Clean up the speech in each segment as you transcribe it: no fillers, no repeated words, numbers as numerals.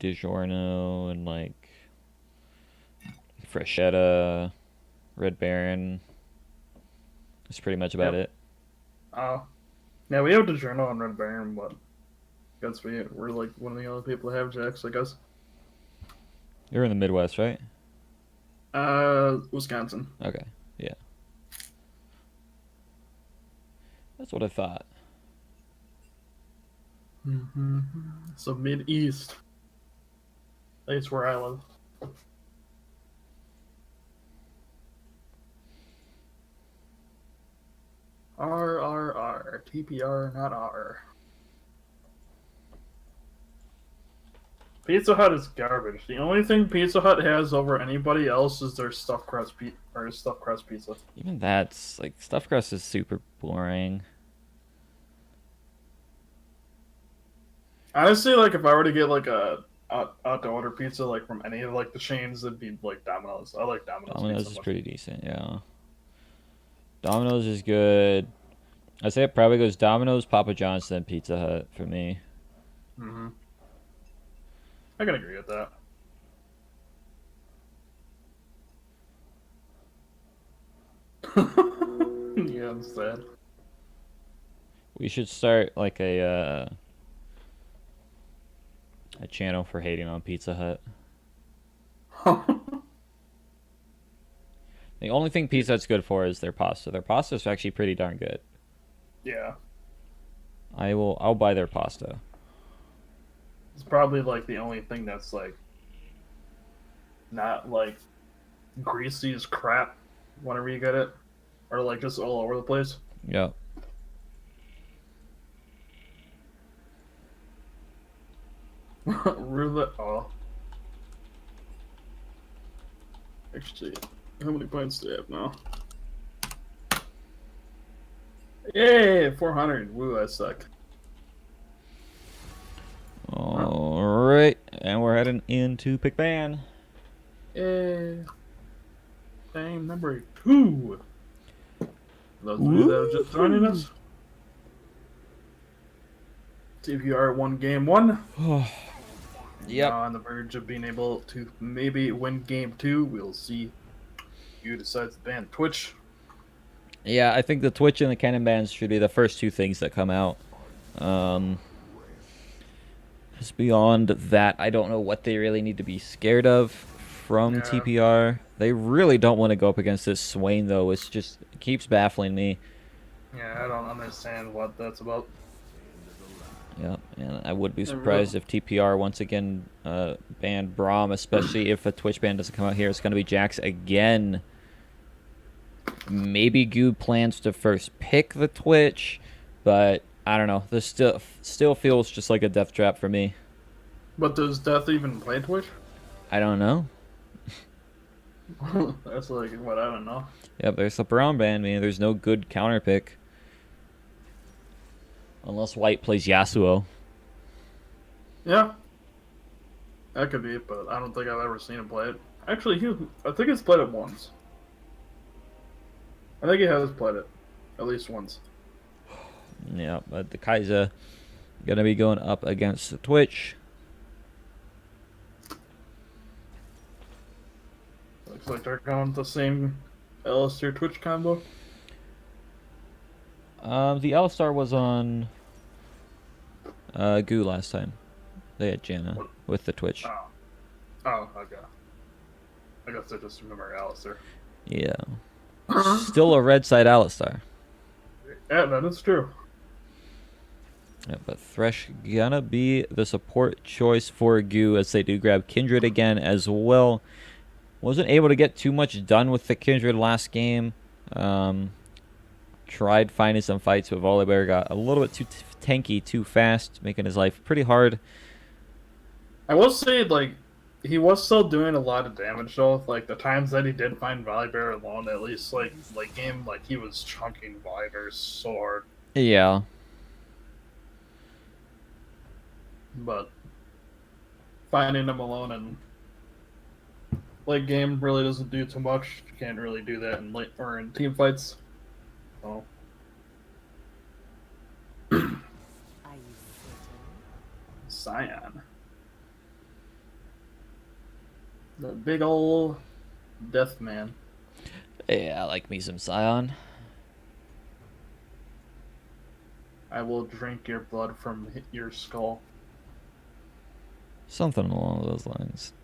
DiGiorno and like Freshetta, Red Baron. That's pretty much about Yep. it. Yeah, we have DiGiorno on Red Baron, but guess we're like one of the only people that have Jacks, I guess. You're in the Midwest, right? Wisconsin. Okay. Yeah. That's what I thought. So mid east. That's where I live. TPR, not R. Pizza Hut is garbage. The only thing Pizza Hut has over anybody else is their stuffed crust pizza. Even that's like stuffed crust is super boring. Honestly, like if I were to get like a out to order pizza like from any of like the chains, it'd be like Domino's. I like Domino's Domino's pizza is much. pretty decent, yeah. Domino's is good. I say it probably goes Domino's, Papa John's, then Pizza Hut for me. Mm-hmm. I can agree with that. Yeah, I'm sad. We should start like a channel for hating on Pizza Hut. The only thing Pizza Hut's good for is their pasta. Their pasta is actually pretty darn good. Yeah, I'll buy their pasta. it's probably like the only thing that's like not like greasy as crap whenever you get it, or like just all over the place. Yep. Roulette. Oh, actually, how many points do I have now? Yay, 400. Woo, I suck. Alright. And we're heading into Pick Ban. Yay. Game number 2. Those of you that are just joining us. TPR won game 1. Yep. Now on the verge of being able to maybe win game 2. We'll see who decides to ban Twitch. Yeah, I think the Twitch and the Canon bans should be the first two things that come out. Just beyond that, I don't know what they really need to be scared of from Yeah. TPR. They really don't want to go up against this Swain, though. It keeps baffling me. Yeah, I don't understand what that's about. Yeah, and I would be I really... surprised if TPR once again banned Braum, especially if a Twitch ban doesn't come out here. It's going to be Jax again. Maybe GOO plans to first pick the Twitch, but I don't know. This still feels just like a death trap for me. But does Death even play Twitch? I don't know. That's like what I don't know. Yep, there's the Braum ban. Man, there's no good counter pick. Unless White plays Yasuo. Yeah, that could be it, but I don't think I've ever seen him play it. Actually, I think he's played it once. I think he has played it at least once. Yeah, but the Kaiser gonna be going up against the Twitch. Looks like they're going with the same Alistair Twitch combo. The L-Star was on GOO last time. They had Janna with the Twitch. Oh. Oh, okay. I guess I just remember Alistair. Yeah. Still a red side Alistar. Yeah, that is true. Yeah, but Thresh gonna be the support choice for GOO as they do grab Kindred again as well. Wasn't able to get too much done with the Kindred last game. Tried finding some fights, but Volibear got a little bit too tanky, too fast, making his life pretty hard. I will say, like, he was still doing a lot of damage, though. Like, the times that he did find Volibear alone, at least, like, late game, like, he was chunking Volibear so hard. Yeah. But finding him alone in late game really doesn't do too much. You can't really do that in late or in team fights. So. Scion. The big old death man. Yeah, I like me some Scion. I will drink your blood from your skull. Something along those lines.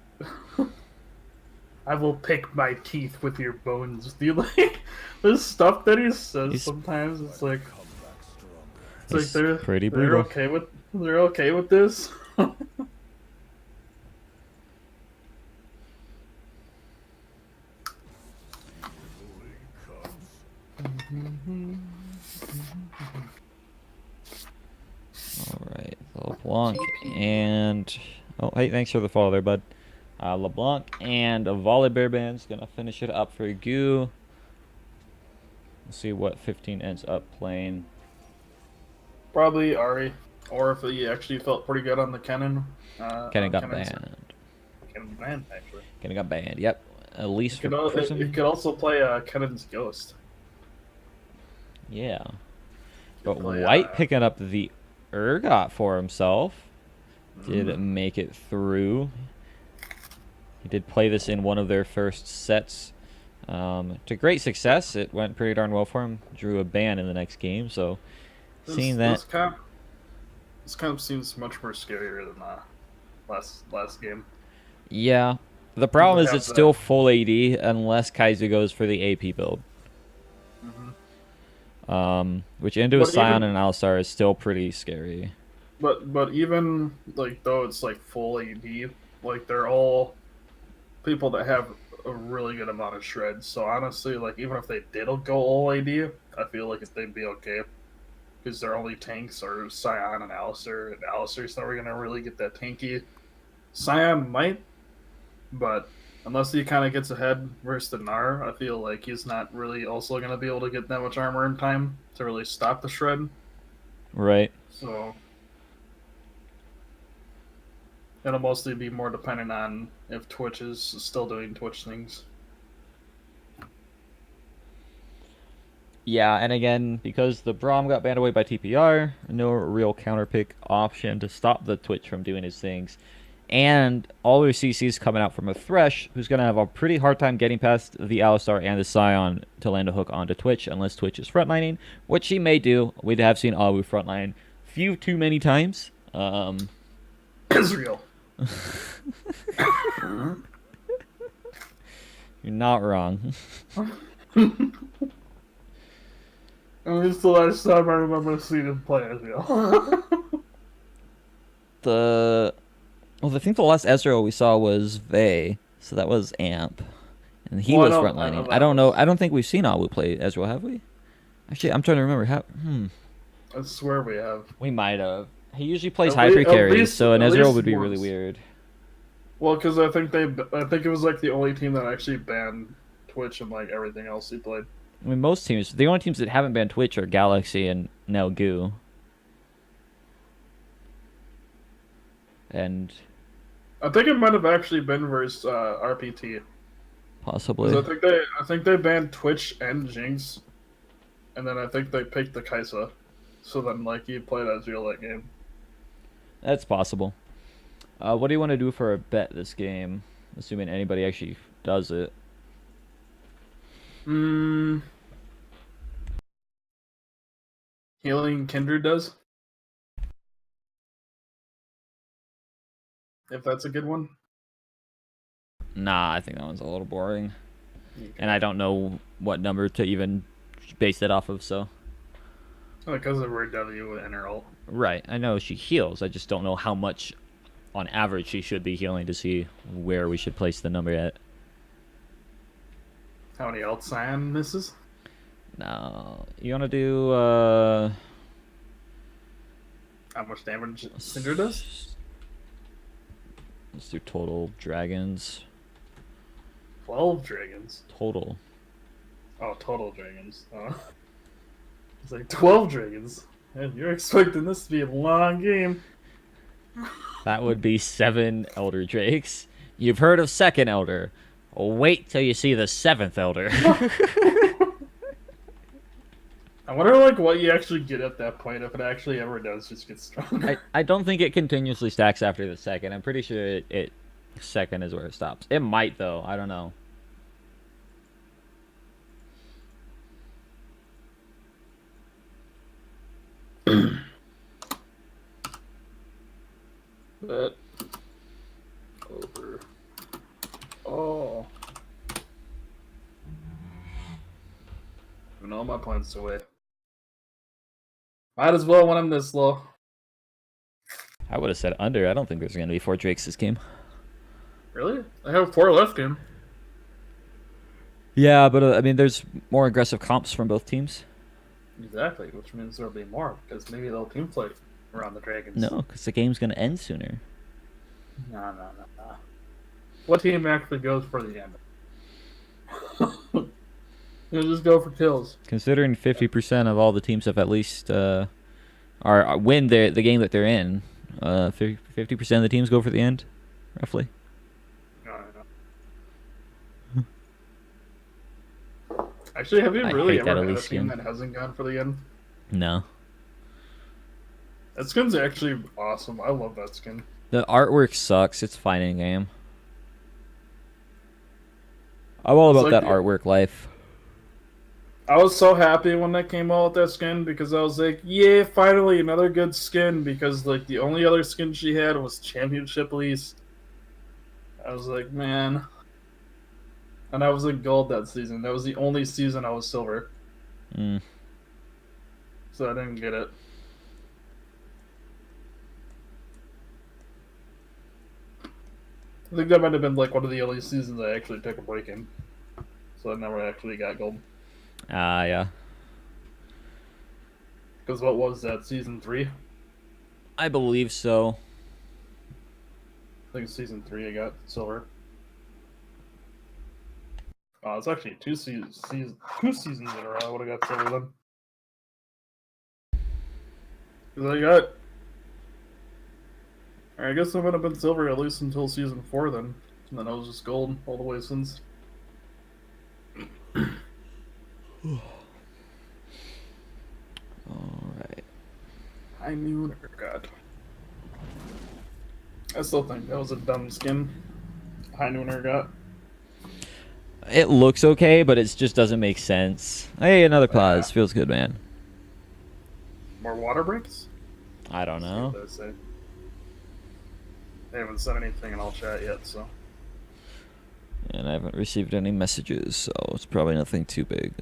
I will pick my teeth with your bones. Do you like this stuff that he says sometimes? It's like pretty they're brutal. okay with this. Alright, LeBlanc and... Oh, hey, thanks for the follow there, bud. LeBlanc and a Volibear Band's gonna finish it up for GOO. Let's see what 15 ends up playing. Probably Ari, or if he actually felt pretty good on the Kennen. Kennen got banned. Kennen banned, actually. Kennen got banned, yep. At least You could also play Kennen's Ghost. Yeah. But play, White picking up the Urgot for himself. Did make it through. He did play this in one of their first sets. To great success. It went pretty darn well for him. Drew a ban in the next game, so seeing that... This kind of seems much more scarier than last game. Yeah. The problem is it's still full AD unless Kaiser goes for the AP build. Which into a Scion and Alistar is still pretty scary. But even like though it's like full AD, like they're all people that have a really good amount of shreds. So honestly, like even if they did go all AD, I feel like they'd be okay because their only tanks are Scion and Alistar, and Alistar's never gonna really get that tanky. Scion might, but unless he kind of gets ahead versus the Gnar, I feel like he's not really also going to be able to get that much armor in time to really stop the shred. Right. So it'll mostly be more dependent on if Twitch is still doing Twitch things. Yeah, and again, because the Braum got banned away by TPR, no real counter pick option to stop the Twitch from doing his things. And all their CCs coming out from a Thresh, who's going to have a pretty hard time getting past the Alistar and the Scion to land a hook onto Twitch, unless Twitch is frontlining, which he may do. We have seen Awu frontline few too many times. Israel. You're not wrong. It's the last time I remember seeing him play Israel. Well, I think the last Ezreal we saw was Vey, so that was Amp, and he was frontlining. I don't know. I don't think we've seen Awu play Ezreal, have we? Actually, I'm trying to remember how. I swear we have. We might have. He usually plays hyper carries, so an Ezreal would be really weird. Well, because I think it was like the only team that actually banned Twitch and like everything else he played. I mean, most teams. The only teams that haven't banned Twitch are Galaxy and now GOO. And I think it might have actually been versus RPT. Possibly. I think they banned Twitch and Jinx, and then I think they picked the Kaisa. So then, like, he played Ezreal that game. That's possible. What do you want to do for a bet this game? Assuming anybody actually does it. Healing Kindred does. If that's a good one. Nah, I think that one's a little boring. Okay. And I don't know what number to even base it off of, so. Because of her W and her ult. Right, I know she heals. I just don't know how much on average she should be healing to see where we should place the number at. How many ult Scion misses? No. You want to do, how much damage Cinder does? Let's do total dragons. 12 dragons? Total. Oh, total dragons. It's like 12 dragons. And you're expecting this to be a long game. That would be 7 Elder Drakes. You've heard of second Elder. Wait till you see the 7th Elder. I wonder like what you actually get at that point, if it actually ever does just get stronger. I don't think it continuously stacks after the second. I'm pretty sure it Second is where it stops. It might though. I don't know. Bet over. Oh. Giving all my points away. Might as well when I'm this low. I would have said under. I don't think there's going to be 4 Drakes this game. Really? I have 4 left game. Yeah, but I mean, there's more aggressive comps from both teams. Exactly, which means there'll be more because maybe they'll team fight around the dragons. No, because the game's going to end sooner. No. What team actually goes for the end? You just go for kills. Considering 50% of all the teams have at least win the game that they're in, 50% of the teams go for the end, roughly. Actually, have you really hate that ever had a Elise team skin. that hasn't gone for the end? No. That skin's actually awesome. I love that skin. The artwork sucks. It's fine in game. I'm all about that artwork life. I was so happy when that came out with that skin because I was like, yeah, finally another good skin because like the only other skin she had was Championship Elise. I was like, man. And I was in gold that season. That was the only season I was silver. So I didn't get it. I think that might have been like one of the only seasons I actually took a break in. So I never actually got gold. Yeah. Because what was that, season 3? I believe so. I think season 3 I got silver. Oh, it's actually 2 seasons in a row I would have got silver then. Because I guess I would have been silver at least until season 4 then. And then I was just gold all the way since. Alright. High Noon or God. I still think that was a dumb skin. High Noon or God. It looks okay, but it just doesn't make sense. Hey, another pause. Feels good, man. More water breaks? I don't know. They haven't said anything in all chat yet, so. And I haven't received any messages, so it's probably nothing too big.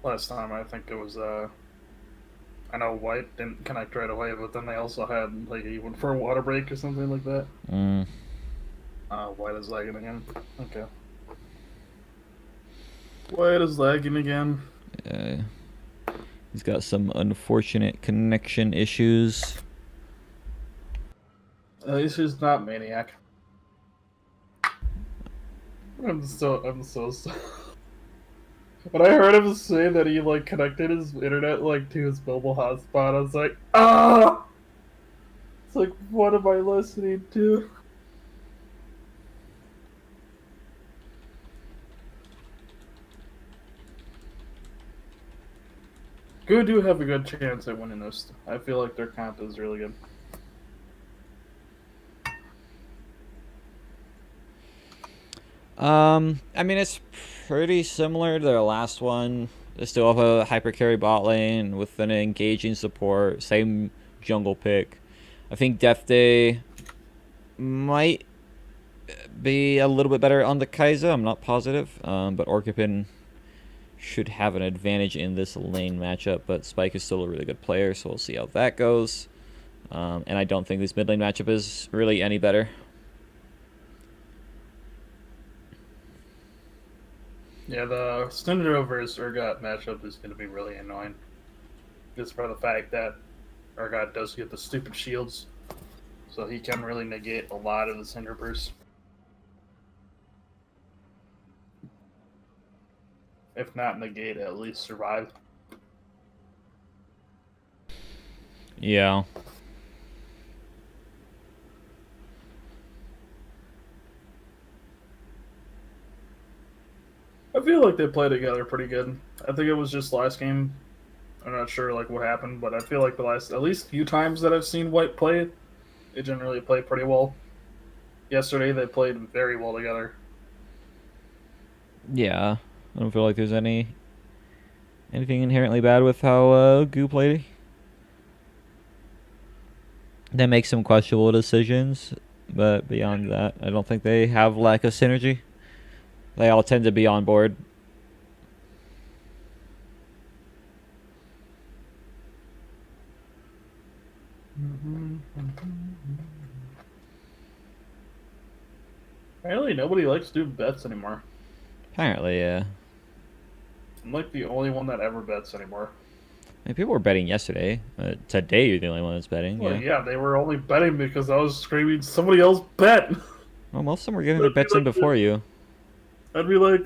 Last time I think it was I know White didn't connect right away, but then they also had like he went for a water break or something like that. White is lagging again. Okay. White is lagging again. Yeah. He's got some unfortunate connection issues. At least he's not Maniac. I'm so when I heard him say that he like connected his internet like to his mobile hotspot, I was like, ah! It's like, what am I listening to? GOO do have a good chance at winning this. I feel like their comp is really good. I mean, it's pretty similar to their last one. They still have a hyper carry bot lane with an engaging support, same jungle pick. I think Death Day might be a little bit better on the Kai'Sa. I'm not positive, but Orcupin should have an advantage in this lane matchup, but Spike is still a really good player, so we'll see how that goes. And I don't think this mid lane matchup is really any better. Yeah, the Syndra versus Urgot matchup is going to be really annoying. Just for the fact that Urgot does get the stupid shields, so he can really negate a lot of the Syndra burst. If not negate, at least survive. Yeah. I feel like they play together pretty good. I think it was just last game. I'm not sure like what happened, but I feel like the last at least few times that I've seen White play, they generally play pretty well. Yesterday they played very well together. Yeah, I don't feel like there's anything inherently bad with how GOO played. They make some questionable decisions, but beyond that, I don't think they have lack of synergy. They all tend to be on board. Apparently nobody likes doing bets anymore. Apparently, yeah. I'm like the only one that ever bets anymore. I mean, people were betting yesterday. Today, you're the only one that's betting. Well, Yeah. yeah, they were only betting because I was screaming, somebody else bet! Well, most of them were getting their I'd be bets in like, before you. I'd be like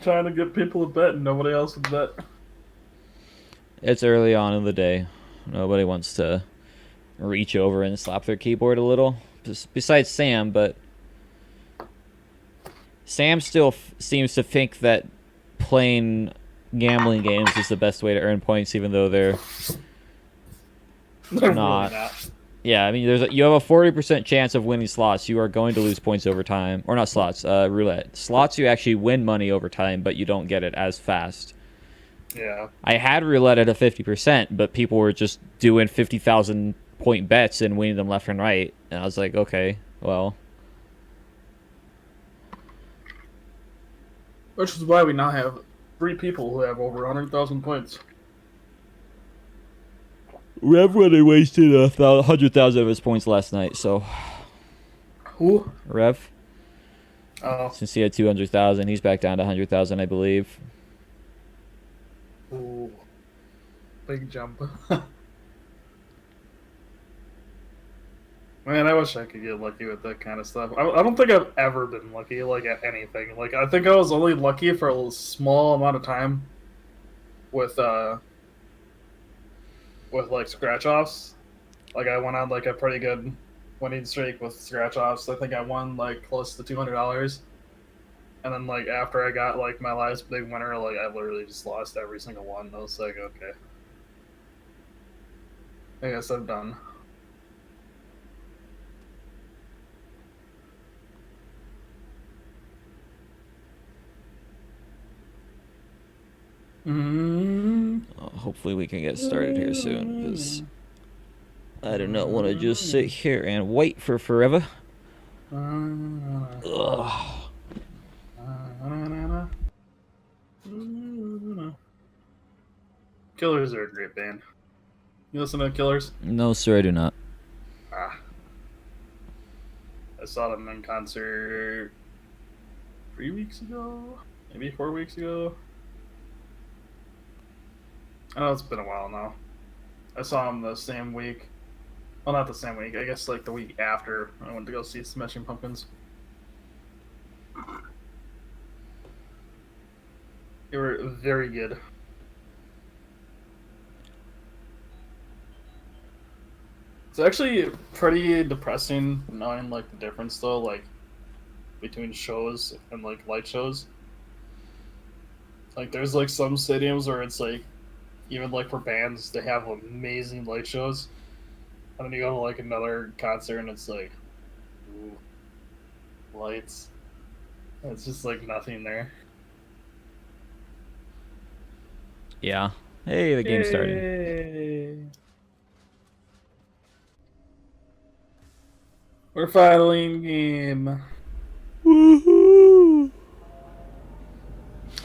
trying to get people to bet and nobody else would bet. It's early on in the day. Nobody wants to reach over and slap their keyboard a little. Besides Sam, but Sam still seems to think that playing gambling games is the best way to earn points, even though they're They're not. really not. Yeah, I mean, you have a 40% chance of winning slots. You are going to lose points over time, or not slots, roulette. Slots, you actually win money over time, but you don't get it as fast. Yeah. I had roulette at a 50%, but people were just doing 50,000 point bets and winning them left and right, and I was like, okay, well. Which is why we now have 3 people who have over 100,000 points. Rev already wasted 100,000 of his points last night, so. Who? Rev, Oh. since he had 200,000, he's back down to 100,000, I believe. Ooh. Big jump. Man, I wish I could get lucky with that kind of stuff. I don't think I've ever been lucky, like, at anything. Like, I think I was only lucky for a small amount of time with like, scratch-offs. Like, I went on, like, a pretty good winning streak with scratch-offs. I think I won, like, close to $200. And then, like, after I got, like, my last big winner, like, I literally just lost every single one. I was like, okay. I guess I'm done. Hopefully we can get started here soon, because I do not want to just sit here and wait for forever. Ugh. Killers are a great band. You listen to Killers? No, sir, I do not. Ah. I saw them in concert 3 weeks ago? Maybe 4 weeks ago? I know it's been a while now. I saw them the same week. Well, not the same week. I guess like the week after I went to go see Smashing Pumpkins. They were very good. It's actually pretty depressing knowing like the difference though, like between shows and like light shows. Like there's like some stadiums where it's like even like for bands they have amazing light shows. And then you go to like another concert and it's like ooh, lights. And it's just like nothing there. Yeah. Hey, the game started. Yay. We're finally in game. Woohoo!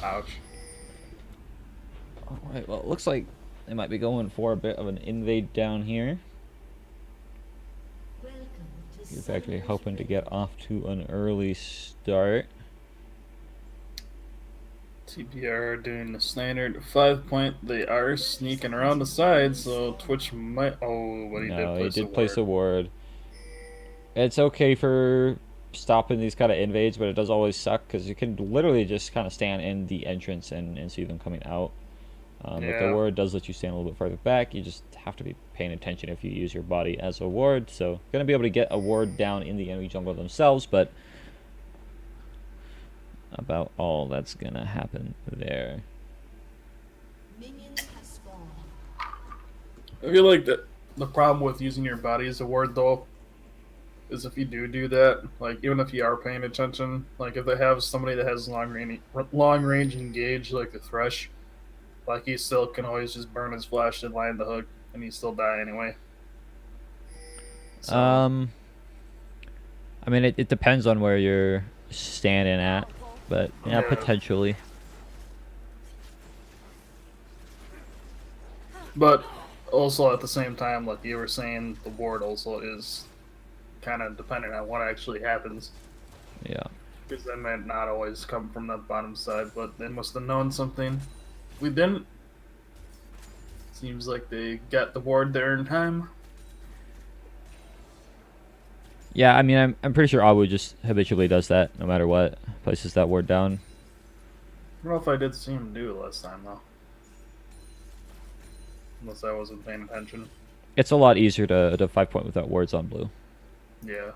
Ouch. Alright, well, it looks like they might be going for a bit of an invade down here. He's actually hoping to get off to an early start. TPR doing the standard 5-point. They are sneaking around the side, so Twitch might. Oh, but He did place a ward. It's okay for stopping these kind of invades, but it does always suck because you can literally just kind of stand in the entrance and see them coming out. If the ward does let you stand a little bit further back, you just have to be paying attention if you use your body as a ward. So, going to be able to get a ward down in the enemy jungle themselves, but about all that's going to happen there. I feel like the The problem with using your body as a ward, though, is if you do that, like even if you are paying attention, like if they have somebody that has long range engage, like the Thresh, like he still can always just burn his flash and land the hook, and he still die anyway. So I mean, it depends on where you're standing at, but yeah, potentially. But also at the same time, like you were saying, the ward also is kind of dependent on what actually happens. Yeah. Because that might not always come from that bottom side, but they must have known something. We didn't. Seems like they got the ward there in time. Yeah, I mean, I'm pretty sure Awu just habitually does that no matter what. Places that ward down. I don't know if I did see him do it last time, though. Unless I wasn't paying attention. It's a lot easier to 5-point without wards on blue. Yeah.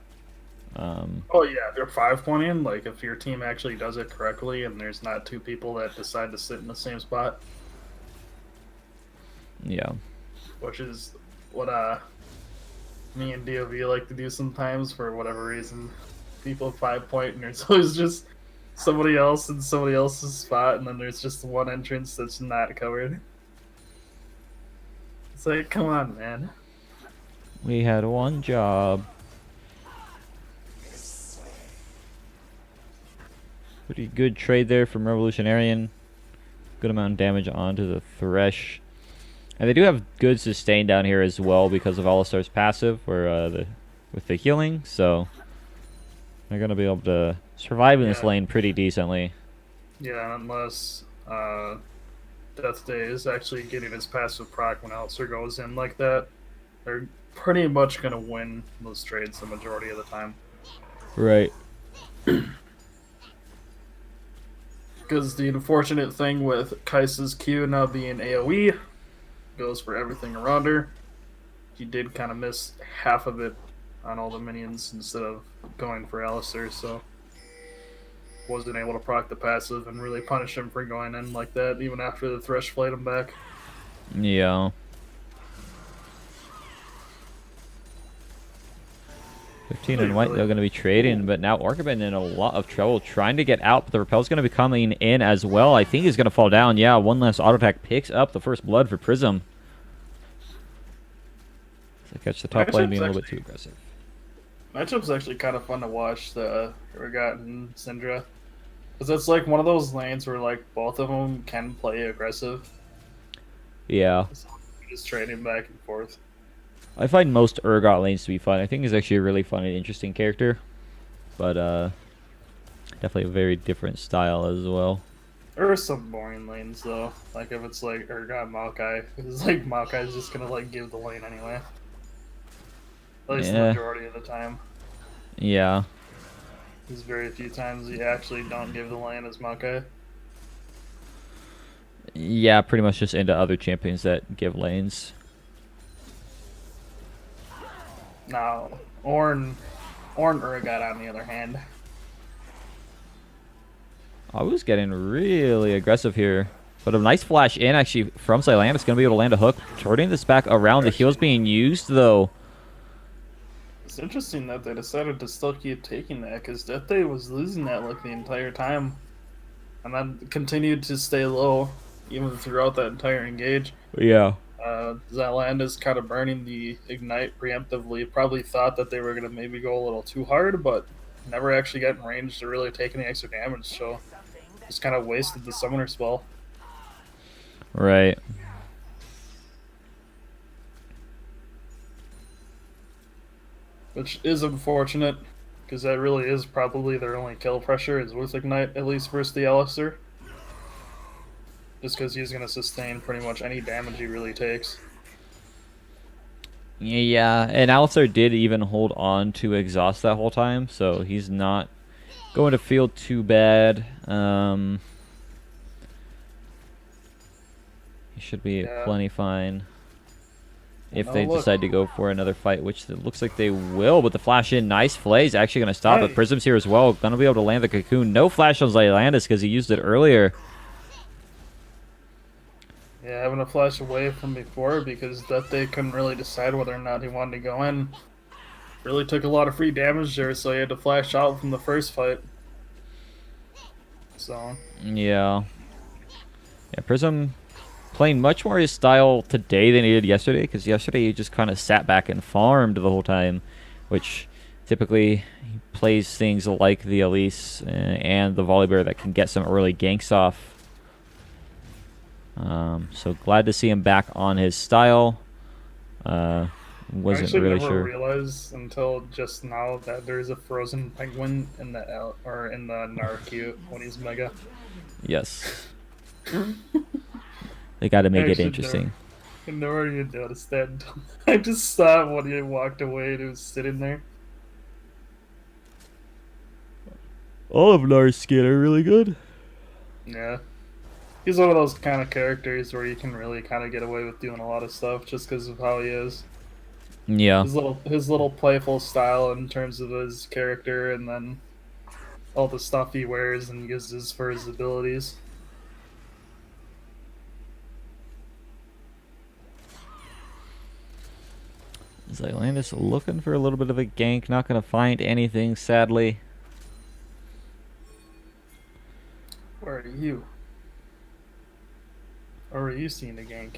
Oh yeah, they're 5-pointing. Like if your team actually does it correctly, and there's not two people that decide to sit in the same spot. Yeah. Which is what me and DOV like to do sometimes for whatever reason. People 5-point, and there's always just somebody else in somebody else's spot, and then there's just one entrance that's not covered. It's like, come on, man. We had one job. Pretty good trade there from Revolutionarian. Good amount of damage onto the Thresh. And they do have good sustain down here as well because of Alistar's passive with the healing. So they're going to be able to survive in this lane pretty decently. Yeah, unless Death Day is actually getting his passive proc when Alistar goes in like that. They're pretty much going to win those trades the majority of the time. Right. Because the unfortunate thing with Kai'Sa's Q now being AoE goes for everything around her. He did kind of miss half of it on all the minions instead of going for Alistar, so wasn't able to proc the passive and really punish him for going in like that, even after the Thresh flayed him back. Yeah. 15 and white, they're going to be trading, but now Orcabin in a lot of trouble trying to get out, but the Repel's going to be coming in as well. I think he's going to fall down. Yeah, one last auto attack picks up the first blood for Prism. So catch the top lane being a little bit too aggressive. Matchup's actually kind of fun to watch, the Urgot and Syndra. Because it's like one of those lanes where like both of them can play aggressive. Yeah. Just trading back and forth. I find most Urgot lanes to be fun. I think he's actually a really fun and interesting character. But definitely a very different style as well. There are some boring lanes though. Like if it's like Urgot Maokai, it's like Maokai's just gonna like give the lane anyway. At least the majority of the time. Yeah. There's very few times you actually don't give the lane as Maokai. Yeah, pretty much just into other champions that give lanes. Now, Ornn Urgot on the other hand. I was getting really aggressive here. But a nice flash in actually from Sylantis. Going to be able to land a hook. Turning this back around. The heal's being used though. It's interesting that they decided to still keep taking that because Death Day was losing that like the entire time. And then continued to stay low even throughout that entire engage. Yeah. Sylantis kind of burning the Ignite preemptively. Probably thought that they were going to maybe go a little too hard, but never actually got in range to really take any extra damage, so just kind of wasted the summoner spell. Right. Which is unfortunate, because that really is probably their only kill pressure is with Ignite, at least versus the Alistar. Just because he's going to sustain pretty much any damage he really takes. Yeah, and Alistar did even hold on to exhaust that whole time, so he's not going to feel too bad. He should be plenty fine if they decide to go for another fight, which it looks like they will. But the flash in, nice play, is actually going to stop it. Prism's here as well, going to be able to land the cocoon. No flash on Sylantis because he used it earlier. Yeah, having a flash away from before because that they couldn't really decide whether or not he wanted to go in. Really took a lot of free damage there, so he had to flash out from the first fight. So Yeah. Yeah, Prism playing much more his style today than he did yesterday, because yesterday he just kind of sat back and farmed the whole time, which typically he plays things like the Elise and the Volibear that can get some early ganks off. So glad to see him back on his style. I Wasn't actually really never sure. realized until just now that there's a frozen penguin in the or in the Narcute when he's mega. Yes. They got to I make it actually never, interesting. I never even noticed that. I just saw it when he walked away and he was sitting there. All of Nars skin are really good. Yeah, he's one of those kind of characters where you can really kind of get away with doing a lot of stuff just because of how he is. Yeah. His little playful style in terms of his character, and then all the stuff he wears and uses for his abilities. Xylandis looking for a little bit of a gank. Not going to find anything, sadly. Where are you? Or are you seeing the gank?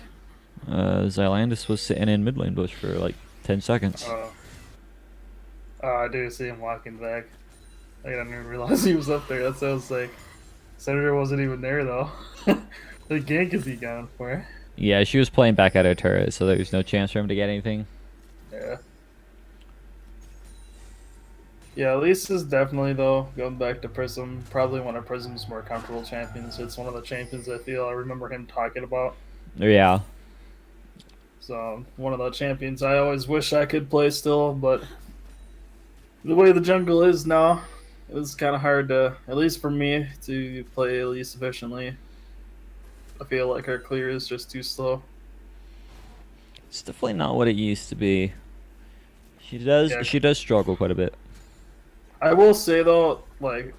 Xylandis was sitting in mid lane bush for like 10 seconds. Oh, I do see him walking back. I didn't even realize he was up there. That sounds like Senator wasn't even there though. The gank is he gone for? Yeah, she was playing back at her turret, so there's no chance for him to get anything. Yeah. Yeah, Elise is definitely though going back to Prism. Probably one of Prism's more comfortable champions. It's one of the champions I feel I remember him talking about. Yeah. So one of the champions I always wish I could play still, but the way the jungle is now, it's kind of hard to, at least for me, to play Elise efficiently. I feel like her clear is just too slow. It's definitely not what it used to be. Yeah, She does struggle quite a bit. I will say though, like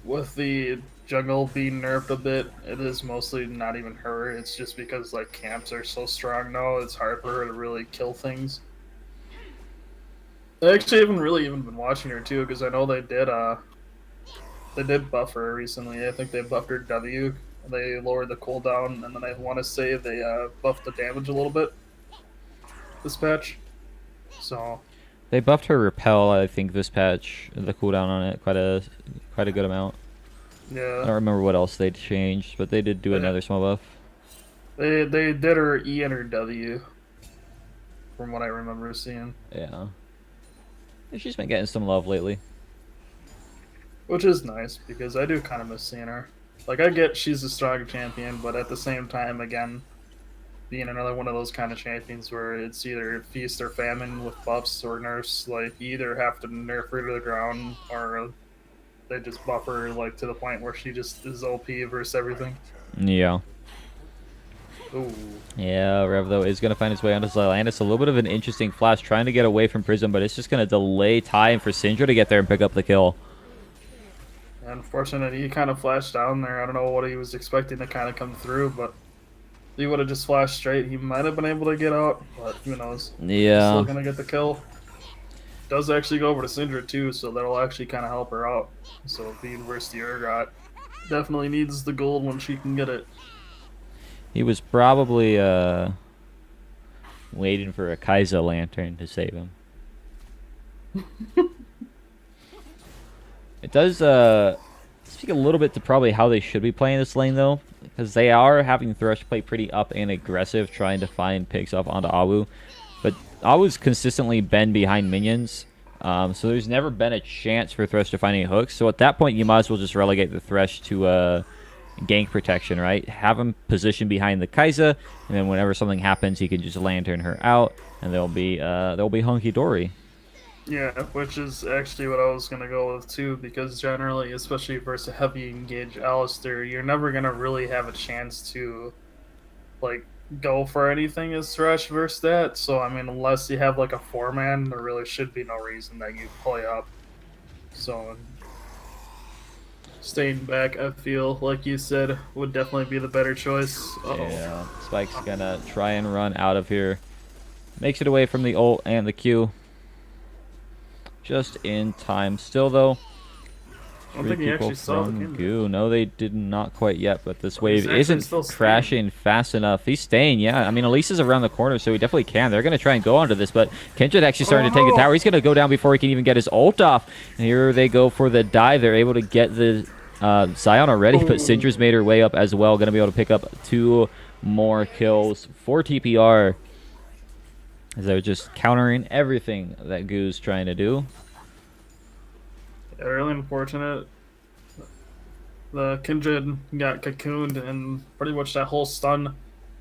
with the jungle being nerfed a bit, it is mostly not even her. It's just because like camps are so strong now, it's hard for her to really kill things. I actually haven't really even been watching her too, because I know they did buff her recently. I think they buffed her W. They lowered the cooldown, and then I want to say they buffed the damage a little bit this patch. So They buffed her repel, I think, this patch. The cooldown on it quite a good amount. I yeah, don't remember what else they changed, but they did do they another small buff. they did her E and her W, from what I remember seeing, Yeah. She's been getting some love lately. which is nice because I do kind of miss seeing her. Like I get she's a strong champion, but at the same time, again, being another one of those kind of champions where it's either feast or famine with buffs or nerfs. Like you either have to nerf her to the ground or they just buff her like to the point where she just is OP versus everything. Yeah. Ooh. Yeah, Rev though is going to find his way onto Xylandis. A little bit of an interesting flash, trying to get away from Prism, but it's just going to delay time for Syndra to get there and pick up the kill. Unfortunately, he kind of flashed down there. I don't know what he was expecting to kind of come through, but if he would have just flashed straight, he might have been able to get out, but who knows. He's still Yeah. going to get the kill. Does actually go over to Syndra too, so that'll actually kind of help her out. So being versus the Urgot definitely needs the gold when she can get it. He was probably waiting for a Kai'Sa lantern to save him. It does speak a little bit to probably how they should be playing this lane though, because they are having Thresh play pretty up and aggressive, trying to find picks up onto Awu. But Awu's consistently been behind minions, so there's never been a chance for Thresh to find any hooks. So at that point, you might as well just relegate the Thresh to gank protection, right? Have him positioned behind the Kai'Sa, and then whenever something happens, he can just lantern her out, and they'll be hunky dory. Yeah, which is actually what I was gonna go with too, because generally, especially versus a heavy engage Alistair, you're never gonna really have a chance to like go for anything as Thresh versus that. So I mean, unless you have like a 4-man, there really should be no reason that you play up. So Staying back, I feel like you said, would definitely be the better choice. Uh-oh. Yeah, Spike's gonna try and run out of here. Makes it away from the ult and the Q. Just in time. Still, though, I don't three think he people actually saw the from Kindred. Goo. No, they did not quite yet, but this He's wave actually isn't still staying. crashing fast enough. He's staying, yeah. I mean, Elise is around the corner, so he definitely can. They're going to try and go onto this, but Kindred actually starting to take the tower. He's going to go down before he can even get his ult off. And here they go for the dive. They're able to get the Zion already, but Syndra's made her way up as well. Going to be able to pick up 2 more kills for TPR. As they're just countering everything that Goo's trying to do. Yeah, really unfortunate. The Kindred got cocooned, and pretty much that whole stun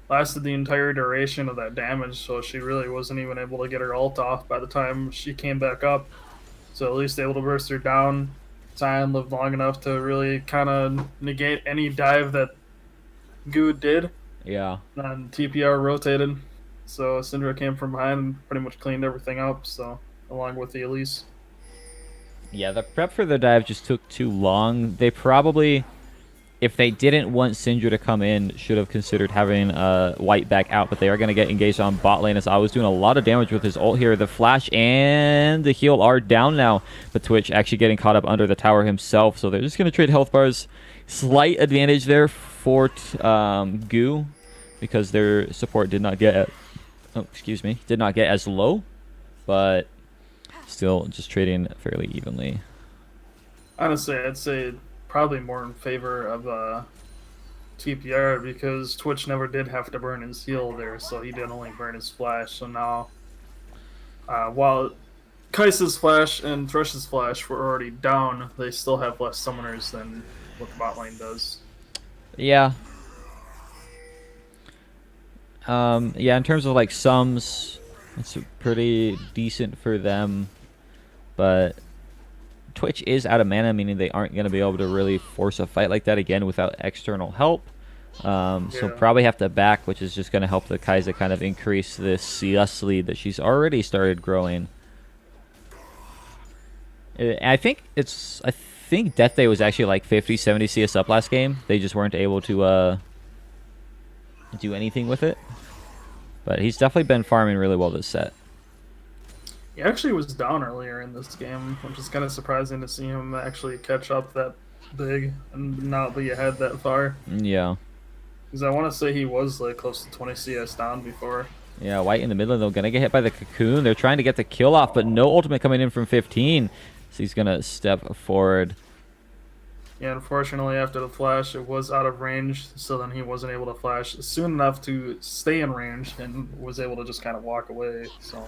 lasted the entire duration of that damage, so she really wasn't even able to get her ult off by the time she came back up. So at least able to burst her down. Zion lived long enough to really kind of negate any dive that Goo did. Yeah. And TPR rotated. So Syndra came from behind and pretty much cleaned everything up, so along with the Elise. Yeah, the prep for the dive just took too long. They probably, if they didn't want Syndra to come in, should have considered having White back out, but they are going to get engaged on bot lane as I was doing a lot of damage with his ult here. The flash and the heal are down now, but Twitch actually getting caught up under the tower himself, so they're just going to trade health bars. Slight advantage there for Goo, because their support did not get, did not get as low, but still just trading fairly evenly. Honestly, I'd say probably more in favor of TPR because Twitch never did have to burn his heal there, so he did only burn his flash. So now, while Kai'Sa's flash and Thresh's flash were already down, they still have less summoners than what the bot lane does. Yeah. Yeah, in terms of like sums, it's pretty decent for them. But Twitch is out of mana, meaning they aren't going to be able to really force a fight like that again without external help. So probably have to back, which is just going to help the Kai'Sa kind of increase this CS lead that she's already started growing. I think Death Day was actually like 50, 70 CS up last game. They just weren't able to do anything with it. But he's definitely been farming really well this set. He actually was down earlier in this game, which is kind of surprising to see him actually catch up that big and not be ahead that far. Yeah. Because I want to say he was like close to 20 CS down before. Yeah, White in the middle, though, gonna get hit by the cocoon. They're trying to get the kill off, but no ultimate coming in from 15. So he's gonna step forward. Yeah, unfortunately, after the flash, it was out of range, so then he wasn't able to flash soon enough to stay in range and was able to just kind of walk away. So,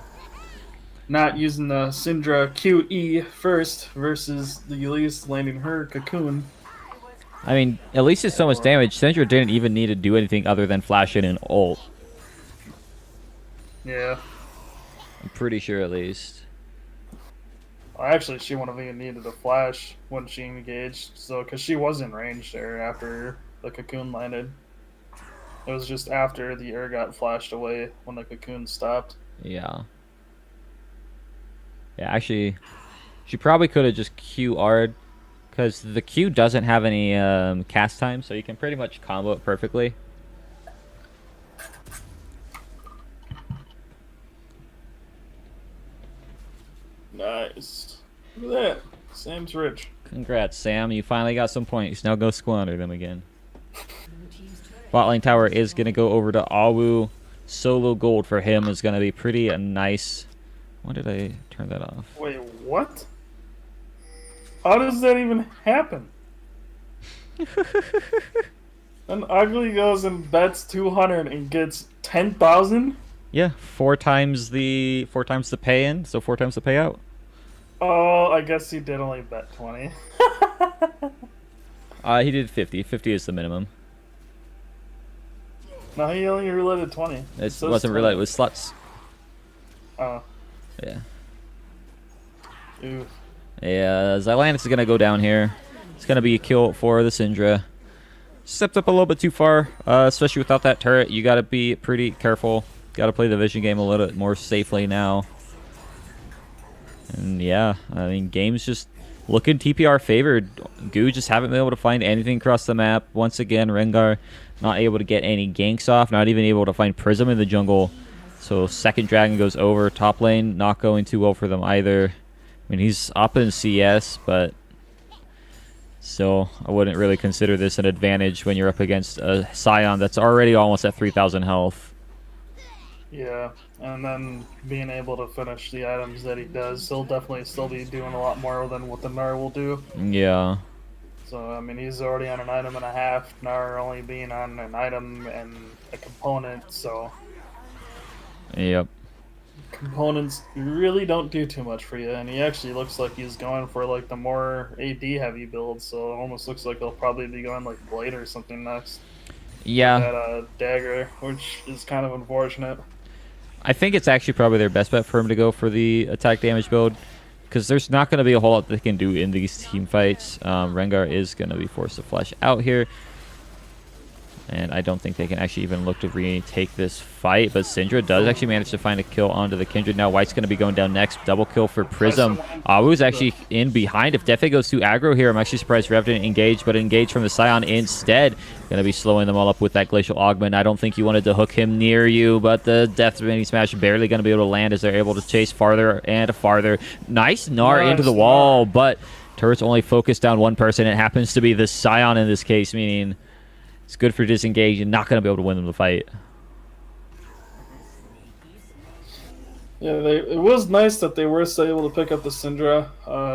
not using the Syndra QE first versus the Elise landing her cocoon. I mean, at least it's so much damage. Syndra didn't even need to do anything other than flash in an ult. Yeah. I'm pretty sure, at least. Actually, she wouldn't have even needed a flash when she engaged, so because she was in range there after the cocoon landed. It was just after the air got flashed away when the cocoon stopped. Yeah. Yeah, actually, she probably could have just QR'd, because the Q doesn't have any cast time, so you can pretty much combo it perfectly. Nice. Look at that. Sam's rich. Congrats, Sam. You finally got some points. Now go squander them again. Bot lane tower is going to go over to Awu. Solo gold for him is going to be pretty nice. Why did I turn that off? Wait, what? How does that even happen? An ugly goes and bets 200 and gets 10,000? Yeah, four times the pay-in, so 4 times the payout. Oh, I guess he did only bet 20. He did 50. 50 is the minimum. No, he only related 20. It wasn't related, it was sluts. Oh. Yeah. Ooh. Yeah, Zylantis is going to go down here. It's going to be a kill for the Syndra. Stepped up a little bit too far, especially without that turret. You got to be pretty careful. Got to play the vision game a little bit more safely now. And yeah, I mean, game's just looking TPR favored. GOO just haven't been able to find anything across the map. Once again, Rengar not able to get any ganks off, not even able to find Prism in the jungle. So second dragon goes over. Top lane not going too well for them either. I mean, he's up in CS, but still, I wouldn't really consider this an advantage when you're up against a Scion that's already almost at 3,000 health. Yeah, and then being able to finish the items that he does, he'll definitely still be doing a lot more than what the Gnar will do. Yeah. So, I mean, he's already on an item and a half, Gnar only being on an item and a component, so... Yep. Components really don't do too much for you, and he actually looks like he's going for, like, the more AD heavy build, so it almost looks like he'll probably be going, like, Blade or something next. Yeah. That dagger, which is kind of unfortunate. I think it's actually probably their best bet for him to go for the attack damage build, because there's not going to be a whole lot they can do in these team fights. Rengar is going to be forced to flash out here, and I don't think they can actually even look to retake this fight, but Syndra does actually manage to find a kill onto the Kindred. Now White's going to be going down next. Double kill for Prism. Awu's actually in behind. If Defe goes too aggro here, I'm actually surprised Rev didn't engage, but engage from the Scion instead. Going to be slowing them all up with that Glacial Augment. I don't think you wanted to hook him near you, but the Death Mini Smash barely going to be able to land as they're able to chase farther and farther. Nice Gnar into the wall, but turret's only focused down one person. It happens to be the Scion in this case, meaning it's good for disengage and not going to be able to win them the fight. Yeah, it was nice that they were still able to pick up the Syndra.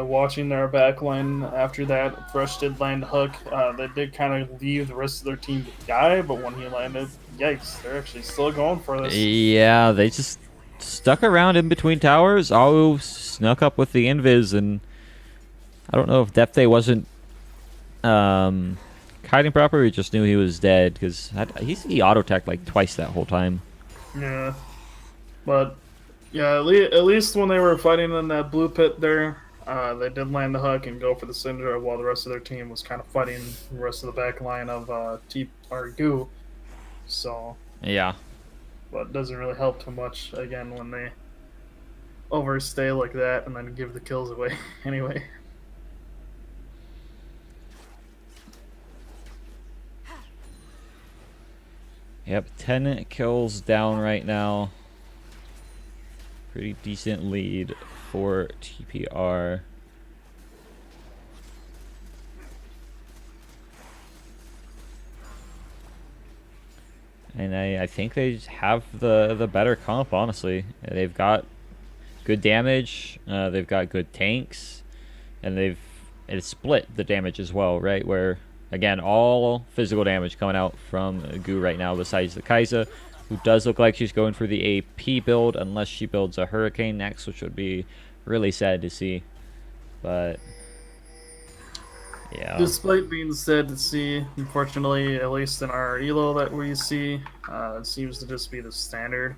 Watching their backline after that, Thresh did land a hook. They did kind of leave the rest of their team to die, but when he landed, yikes, they're actually still going for this. Yeah, they just stuck around in between towers. Awu snuck up with the invis, and I don't know if Deathday wasn't hiding proper, he just knew he was dead, because he auto-attacked like twice that whole time. Yeah, but yeah, at least when they were fighting in that blue pit there, they did land the hook and go for the Syndra, while the rest of their team was kind of fighting the rest of the back line of TPR GOO. So yeah, but it doesn't really help too much again when they overstay like that and then give the kills away anyway. Yep, 10 kills down right now. Pretty decent lead for TPR. And I think they have the better comp, honestly. They've got good damage, they've got good tanks, and it's split the damage as well, right? Where, again, all physical damage coming out from GOO right now, besides the Kai'Sa, who does look like she's going for the AP build, unless she builds a Hurricane next, which would be really sad to see. But yeah. Despite being sad to see, unfortunately, at least in our elo that we see, it seems to just be the standard.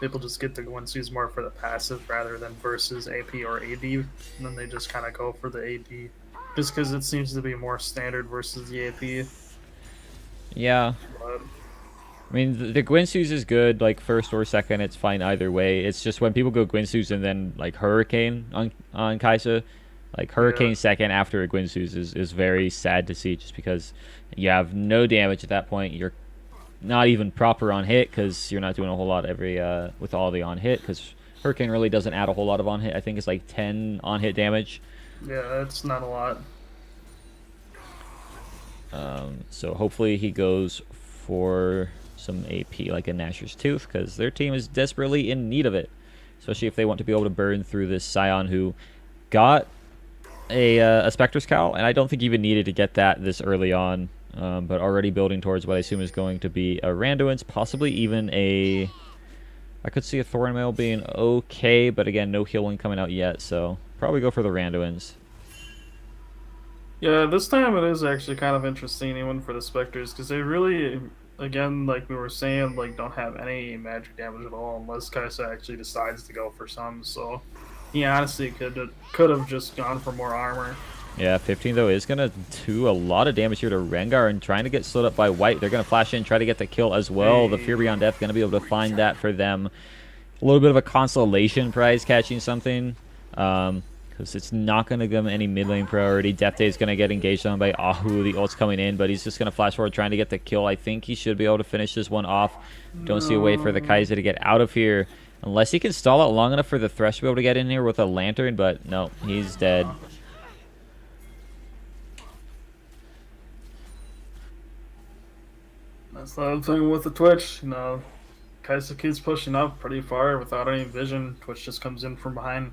People just get the Gwynsu's more for the passive rather than versus AP or AD, and then they just kind of go for the AD. Just because it seems to be more standard versus the AP. Yeah. But I mean, the Gwynsu's is good, like, first or second, it's fine either way. It's just when people go Gwynsu's and then, like, Hurricane on Kai'Sa, like, Hurricane second after a Gwynsu's is very sad to see, just because you have no damage at that point. You're not even proper on hit, because you're not doing a whole lot with all the on hit, because Hurricane really doesn't add a whole lot of on hit. I think it's like 10 on hit damage. yeah, it's not a lot. So hopefully he goes for some AP like a Nashor's Tooth, because their team is desperately in need of it, especially if they want to be able to burn through this Scion who got a Spectre's Cowl, and I don't think even needed to get that this early on, but already building towards what I assume is going to be a Randuin's, possibly even a... I could see a Thornmail being okay, but again, no healing coming out yet, so probably go for the Randuin's. Yeah, this time it is actually kind of interesting, even for the Spectres, because they really, again, like we were saying, like don't have any magic damage at all unless Kai'Sa actually decides to go for some. So he honestly could have just gone for more armor. Yeah, 15 though is gonna do a lot of damage here to Rengar, and trying to get slowed up by White. They're gonna flash in, try to get the kill as well. The Fear Beyond Death gonna be able to find that for them. A little bit of a consolation prize catching something. Because it's not going to give him any mid lane priority. Death Day is going to get engaged on by Ahu. The ult's coming in, but he's just going to flash forward trying to get the kill. I think he should be able to finish this one off. Don't see a way for the Kaiser to get out of here. Unless he can stall out long enough for the Thresh to be able to get in here with a lantern, but no, he's dead. That's the other thing with the Twitch, you know, Kaiser keeps pushing up pretty far without any vision. Twitch just comes in from behind.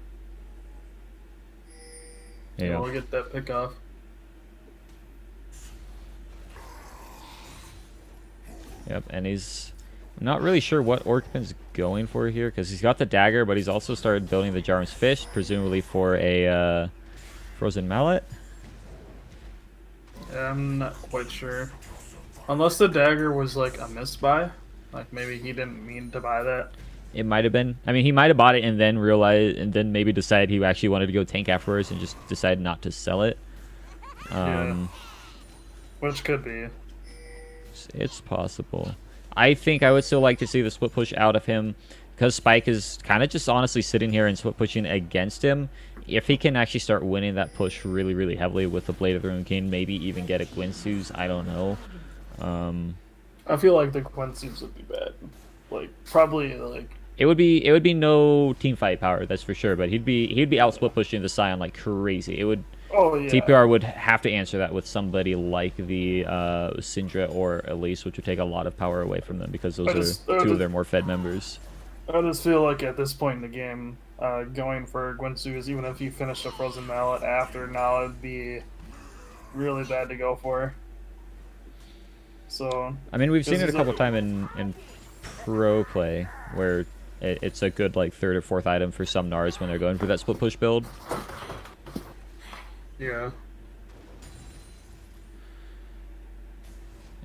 Yeah, we'll get that pick off. Yep, and he's not really sure what Orcpin's going for here because he's got the dagger, but he's also started building the Jarm's Fish, presumably for a frozen mallet. Yeah, I'm not quite sure. Unless the dagger was like a misbuy, like maybe he didn't mean to buy that. It might have been. I mean, he might have bought it and then realized, and then maybe decided he actually wanted to go tank afterwards and just decided not to sell it. Yeah. Which could be. It's possible. I think I would still like to see the split push out of him because Spike is kind of just honestly sitting here and split pushing against him. If he can actually start winning that push really, really heavily with the Blade of the Rune King, maybe even get a Gwynsu's, I don't know. I feel like the Gwynsu's would be bad. Like probably like it would be no team fight power, that's for sure. But he'd be out split pushing the Scion like crazy. It would. Oh yeah. TPR would have to answer that with somebody like the Syndra or Elise, which would take a lot of power away from them because those are two of their more fed members. I just feel like at this point in the game, going for Gwynsu's, even if you finish a frozen mallet after, now it'd be really bad to go for. So I mean, we've seen it a couple times in pro play where it's a good like third or fourth item for some Nars when they're going for that split push build. Yeah.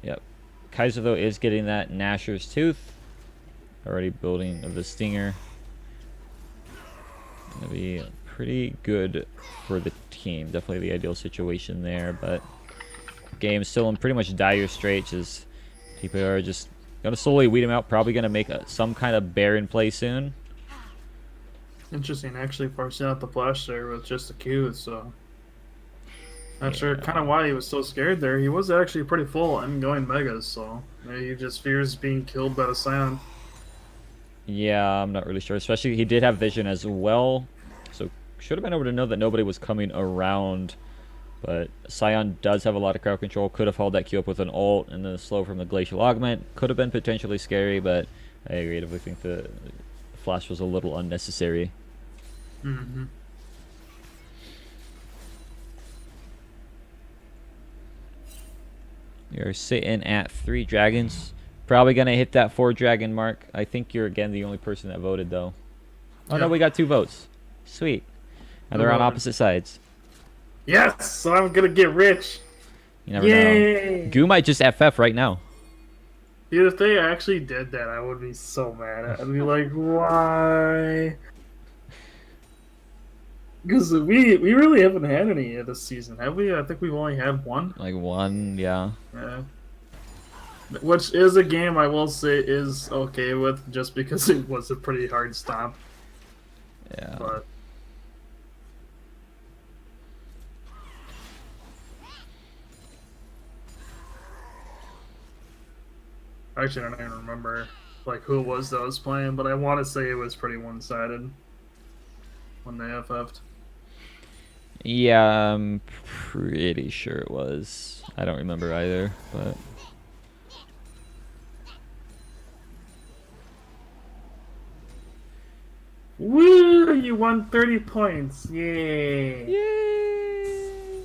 Yep. Kaiser though is getting that Nashor's Tooth. Already building of the Stinger. Gonna be pretty good for the team. Definitely the ideal situation there, but game's still in pretty much dire straits as people are just gonna slowly weed him out. Probably gonna make some kind of Baron play soon. Interesting, actually forcing out the flash there with just a Q, so not sure kind of why he was so scared there. He was actually pretty full and going megas, so maybe he just fears being killed by the Scion. Yeah, I'm not really sure. Especially he did have vision as well, so should have been able to know that nobody was coming around. But Scion does have a lot of crowd control. Could have held that Q up with an ult, and then the slow from the Glacial Augment could have been potentially scary. But I agree. I think the flash was a little unnecessary. Mm-hmm. You're sitting at 3 dragons. Probably going to hit that 4 dragon mark. I think you're, again, the only person that voted, though. Oh, no, we got 2 votes. Sweet. And they're on opposite sides. Yes! So I'm going to get rich. You never know. Goo might just FF right now. Dude, if they actually did that, I would be so mad. I'd be like, why? Because we really haven't had any this season, have we? I think we've only had one. Like one, yeah. Yeah. Which is a game I will say is okay with, just because it was a pretty hard stomp. Yeah. But actually, I don't even remember like who it was that was playing, but I want to say it was pretty one-sided when they FF'd. Yeah, I'm pretty sure it was. I don't remember either, but... Woo! You won 30 points! Yay! Yay!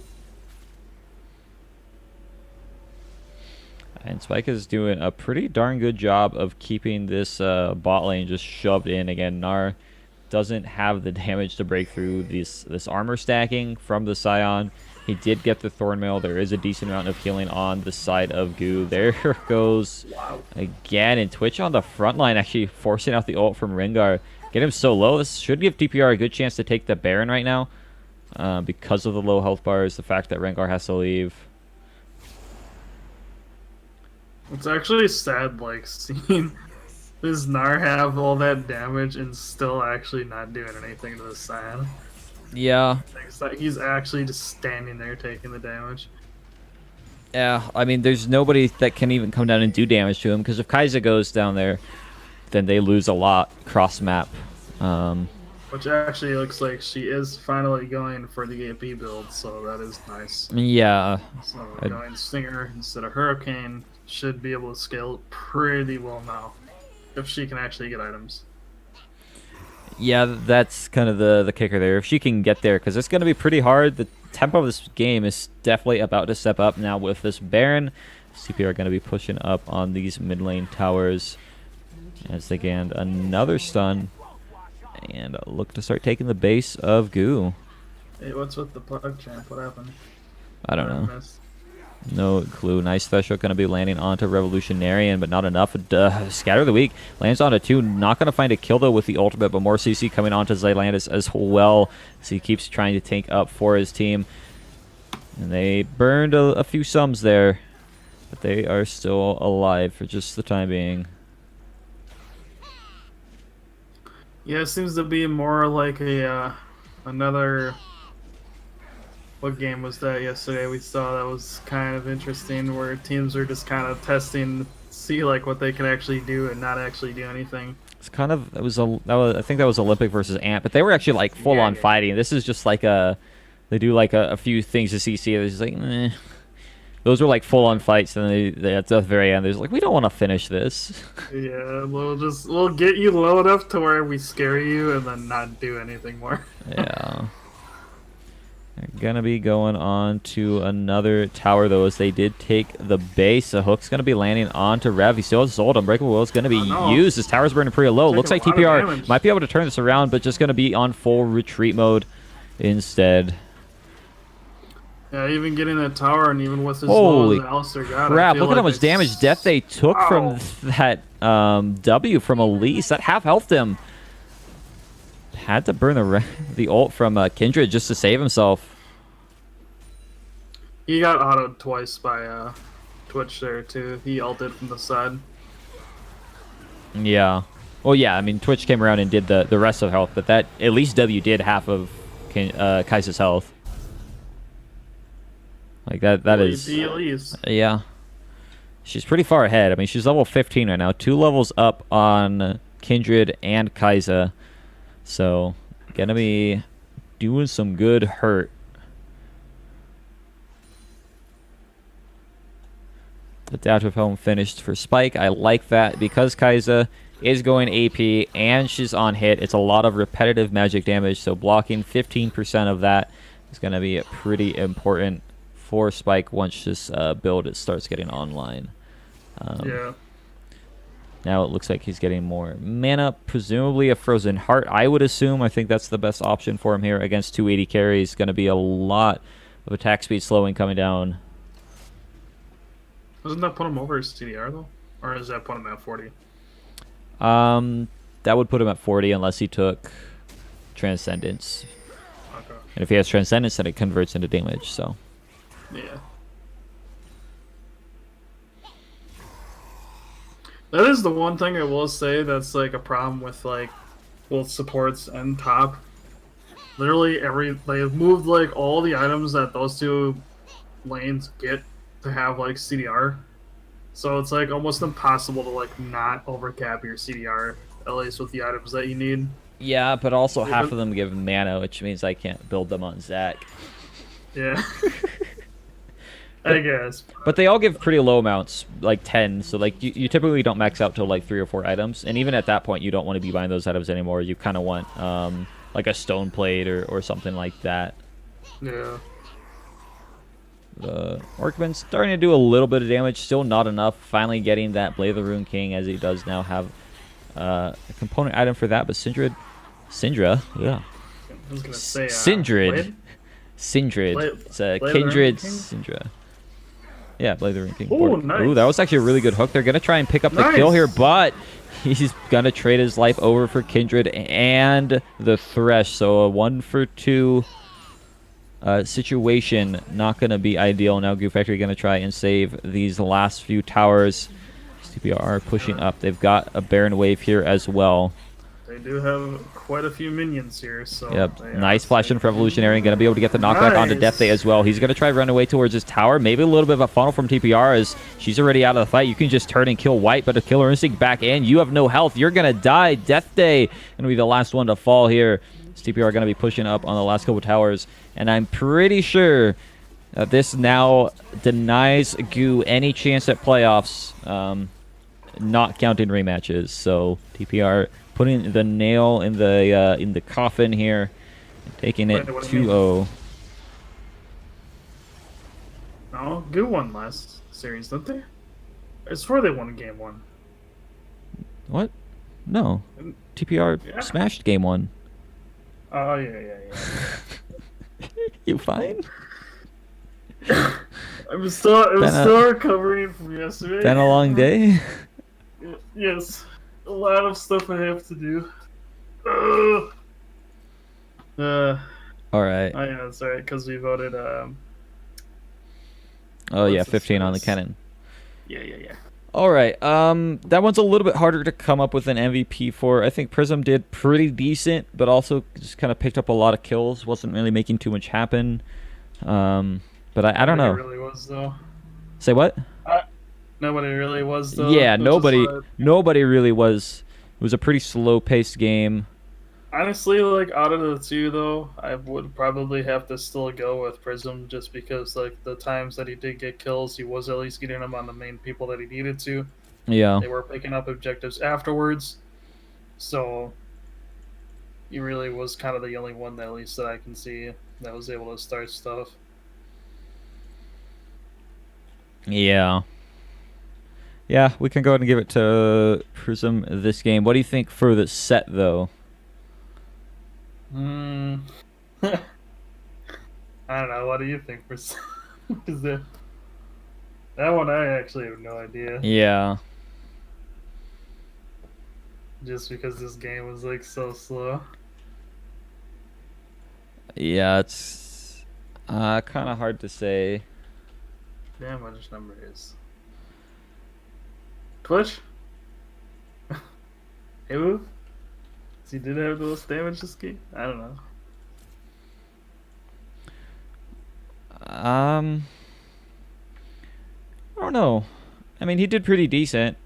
And Spike is doing a pretty darn good job of keeping this bot lane just shoved in. Again, Gnar doesn't have the damage to break through this armor stacking from the Scion. He did get the Thornmail. There is a decent amount of healing on the side of Goo. There goes again, and Twitch on the front line actually forcing out the ult from Rengar. Get him so low. This should give TPR a good chance to take the Baron right now because of the low health bars, the fact that Rengar has to leave. It's actually sad, like, seeing this Gnar have all that damage and still actually not doing anything to the Scion. Yeah. He's actually just standing there taking the damage. Yeah, I mean, there's nobody that can even come down and do damage to him, because if Kai'Sa goes down there, then they lose a lot cross-map. Which actually looks like she is finally going for the AP build, so that is nice. Yeah. So going Stinger instead of Hurricane should be able to scale pretty well now, if she can actually get items. Yeah, that's kind of the kicker there. If she can get there, because it's going to be pretty hard. The tempo of this game is definitely about to step up now with this Baron. TPR are going to be pushing up on these mid lane towers as they gain another stun and look to start taking the base of GOO. Hey, what's with the Pug Champ? What happened? I don't know. No clue. Nice threshold going to be landing onto Revolutionarian, but not enough. Scatter the Weak lands onto 2. Not going to find a kill, though, with the ultimate, but more CC coming onto Zylandis as well. So he keeps trying to tank up for his team. And they burned a few sums there, but they are still alive for just the time being. Yeah, it seems to be more like a another... What game was that yesterday we saw that was kind of interesting, where teams are just kind of testing, see like what they can actually do and not actually do anything. It's kind of, I think that was Olympic versus Ant, but they were actually like full on fighting. This is just like they do like a few things to CC. They're just like, meh. Those were like full on fights, and they at the very end, they're just like, we don't want to finish this. Yeah, we'll get you low enough to where we scare you and then not do anything more. Yeah. They're going to be going on to another tower, though, as they did take the base. The hook's going to be landing onto Rev. He still has Zold. Unbreakable Will is going to be used. His tower's burning pretty low. Looks like TPR might be able to turn this around, but just going to be on full retreat mode instead. Yeah, even getting that tower and even with his holy Alistair got, crap, look at how much damage Death they took from that W from Elise. That half healthed him. Had to burn the ult from Kindred just to save himself. He got autoed twice by Twitch there too. He ulted from the side. Yeah. Well, yeah, I mean, Twitch came around and did the rest of health, but that at least W did half of Kai'Sa's health. Like that is... Yeah. She's pretty far ahead. I mean, she's level 15 right now. 2 levels up on Kindred and Kai'Sa. So, gonna be doing some good hurt. The dash of home finished for Spike. I like that because Kai'Sa is going AP and she's on hit. It's a lot of repetitive magic damage, so blocking 15% of that is going to be pretty important for Spike once this build starts getting online. Yeah. Now it looks like he's getting more mana, presumably a Frozen Heart, I would assume. I think that's the best option for him here against 280 carries. Going to be a lot of attack speed slowing coming down. Doesn't that put him over his TDR, though? Or does that put him at 40? That would put him at 40 unless he took Transcendence. Okay. And if he has Transcendence, then it converts into damage, so... Yeah. That is the one thing I will say that's like a problem with like both supports and top. Literally they've moved like all the items that those two lanes get to have like CDR. So it's like almost impossible to like not overcap your CDR, at least with the items that you need. Yeah, but also half of them give mana, which means I can't build them on Zac. Yeah. I guess. But they all give pretty low amounts, like 10. So like you typically don't max out to like 3 or 4 items. And even at that point, you don't want to be buying those items anymore. You kind of want like a stone plate or something like that. Yeah. The Orcman's starting to do a little bit of damage, still not enough. Finally getting that Blade of the Rune King, as he does now have a component item for that. But Syndra, yeah. I was gonna say Syndrid. It's a Kindred Syndra. Yeah, Blade of the Rune King. Ooh, nice. Ooh, that was actually a really good hook. They're gonna try and pick up the kill here, but he's gonna trade his life over for Kindred and the Thresh. So a 1 for 2 situation, not gonna be ideal. Now GOO Factory gonna try and save these last few towers. TPR pushing up. They've got a Baron wave here as well. They do have quite a few minions here, so Yep, they nice flash honestly... in Revolutionary. Going to be able to get the knockback onto Death Day as well. He's going to try to run away towards his tower. Maybe a little bit of a funnel from TPR as she's already out of the fight. You can just turn and kill White, but a Killer Instinct back in. You have no health. You're going to die. Death Day going to be the last one to fall here. TPR going to be pushing up on the last couple towers. And I'm pretty sure that this now denies GOO any chance at playoffs, not counting rematches. So TPR putting the nail in the coffin here, taking it 2-0. No, GOO won last series, didn't they? I swear they won game 1. What? No. TPR smashed game 1. Oh, yeah. You fine? I'm still recovering from yesterday. Been a long day? Yes. A lot of stuff I have to do. All right. Oh, yeah, that's right, because we voted... Oh, yeah, 15 on the cannon. Yeah. All right. That one's a little bit harder to come up with an MVP for. I think Prism did pretty decent, but also just kind of picked up a lot of kills. Wasn't really making too much happen. But I don't know. Nobody really was, though. Say what? Nobody really was, though. Yeah, nobody really was. It was a pretty slow-paced game. Honestly, like, out of the two, though, I would probably have to still go with Prism just because, like, the times that he did get kills, he was at least getting them on the main people that he needed to. Yeah. They were picking up objectives afterwards. So, he really was kind of the only one, that, at least, that I can see that was able to start stuff. Yeah. Yeah, we can go ahead and give it to Prism this game. What do you think for the set, though? I don't know. What do you think for is that one? I actually have no idea. Yeah. Just because this game was like so slow. Yeah, it's kind of hard to say. Damn, what this number is. Twitch? Hey, Woo? He did have the most damage this game? I don't know. I don't know. I mean, he did pretty decent.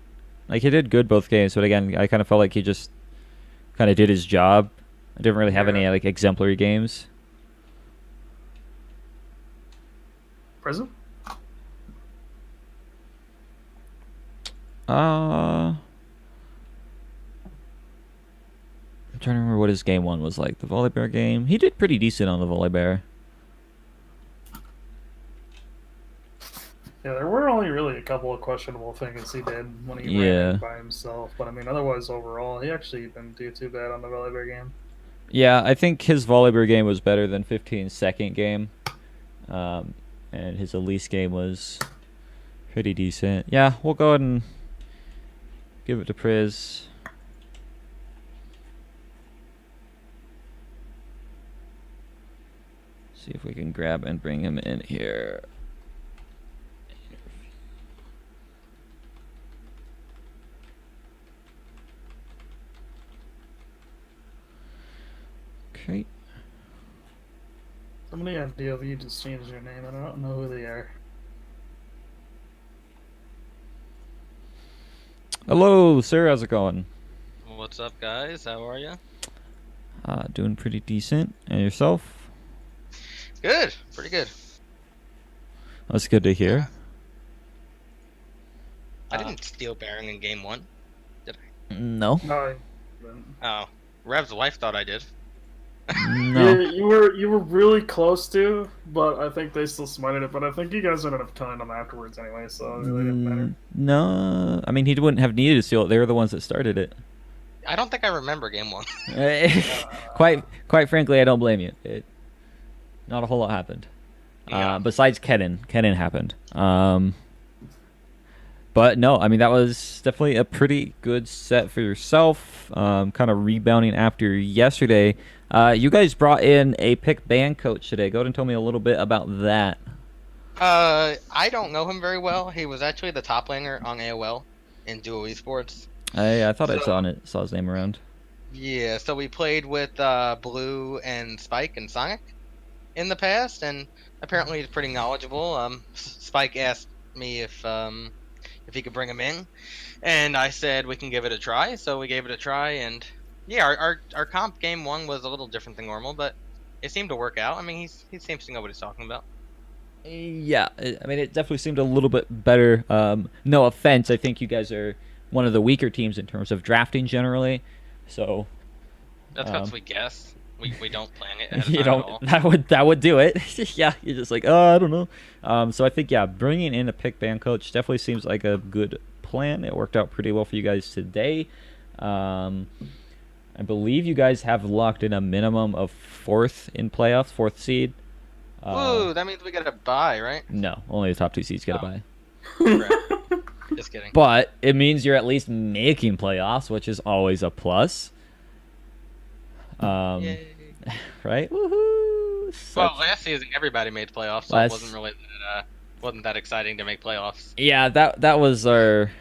Like, he did good both games, but again, I kind of felt like he just kind of did his job. I didn't really have any, like, exemplary games. Prism? I'm trying to remember what his game 1 was like. The Volibear game. He did pretty decent on the Volibear. Yeah, there were only really a couple of questionable things he did when he ran by himself. But I mean, otherwise, overall, he actually didn't do too bad on the Volibear game. Yeah, I think his Volibear game was better than 15's second game. And his Elise game was pretty decent. Yeah, we'll go ahead and give it to Priz. See if we can grab and bring him in here. Okay. Somebody on DLV just changed their name. I don't know who they are. Hello, sir. How's it going? What's up, guys? How are you? Doing pretty decent. And yourself? Good. Pretty good. That's good to hear. I didn't steal Baron in game 1, did I? No. No. Oh, Rev's wife thought I did. No. Yeah, you were really close to, but I think they still smited it. But I think you guys ended up killing them afterwards anyway, so it really didn't matter. No. I mean, he wouldn't have needed to steal it. They were the ones that started it. I don't think I remember game 1. Quite frankly, I don't blame you. Not a whole lot happened. Yeah. Besides Kennen happened. But no, I mean, that was definitely a pretty good set for yourself. Kind of rebounding after yesterday. You guys brought in a pick band coach today. Go ahead and tell me a little bit about that. I don't know him very well. He was actually the top laner on AOL in Duo eSports. I thought I saw his name around. Yeah, so we played with Blue and Spike and Sonic in the past, and apparently he's pretty knowledgeable. Spike asked me if he could bring him in, and I said we can give it a try. So we gave it a try, and yeah, our comp game one was a little different than normal, but it seemed to work out. I mean, he seems to know what he's talking about. Yeah, I mean, it definitely seemed a little bit better. No offense, I think you guys are one of the weaker teams in terms of drafting generally. So That's um, because we guess. We don't plan it ahead of you time at don't all. that would do it. Yeah, you're just like, oh, I don't know. So I think yeah, bringing in a pick ban coach definitely seems like a good plan. It worked out pretty well for you guys today. Um, I believe you guys have locked in a minimum of fourth in playoffs, fourth seed. Ooh, that means we got to buy, right? No, only the top two seeds get a Oh. bye. Crap. Just kidding. But it means you're at least making playoffs, which is always a plus. Yay. Right? Woohoo! Well, last season everybody made playoffs, so it wasn't really wasn't that exciting to make playoffs. Yeah, that was our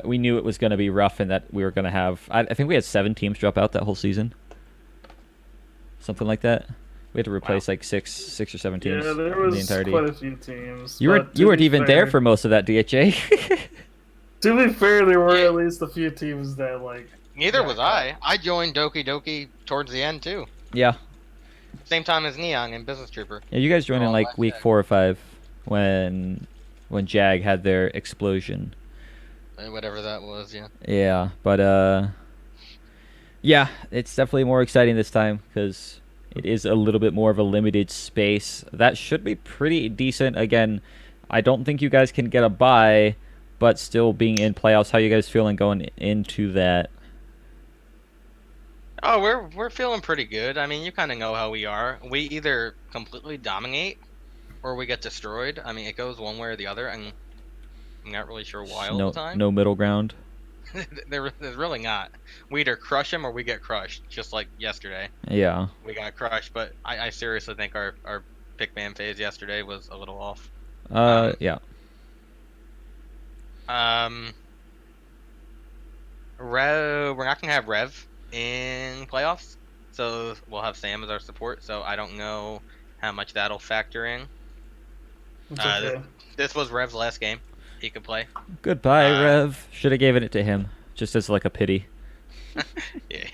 we knew it was going to be rough and that we were going to have I think we had 7 teams drop out that whole season. Something like that. We had to replace like six or 7 teams Yeah, there in was the entirety. quite a few teams. You but weren't be even fair- there for most of that DHA. To be fair, there were at least a few teams that like. Neither Yeah, was I. I joined Doki Doki towards the end too. Yeah. Same time as Neon and Business Trooper. Yeah, you guys joined in Oh, like last week day. 4 or 5 when Jag had their explosion. Whatever that was, yeah. Yeah, but yeah, it's definitely more exciting this time because it is a little bit more of a limited space. That should be pretty decent. Again, I don't think you guys can get a bye, but still being in playoffs, how you guys feeling going into that? Oh, we're feeling pretty good. I mean, you kind of know how we are. We either completely dominate or we get destroyed. I mean, it goes one way or the other, and I'm not really sure why all No, the time. no middle ground. There's really not. We either crush them or we get crushed, just like yesterday. Yeah. We got crushed, but I seriously think our pick ban phase yesterday was a little off. Yeah. We're not gonna have Rev in playoffs, so we'll have Sam as our support. So I don't know how much that'll factor in. It's okay. This was Rev's last game. He could play. Goodbye, Rev. Should have given it to him, just as like a pity. Yeah,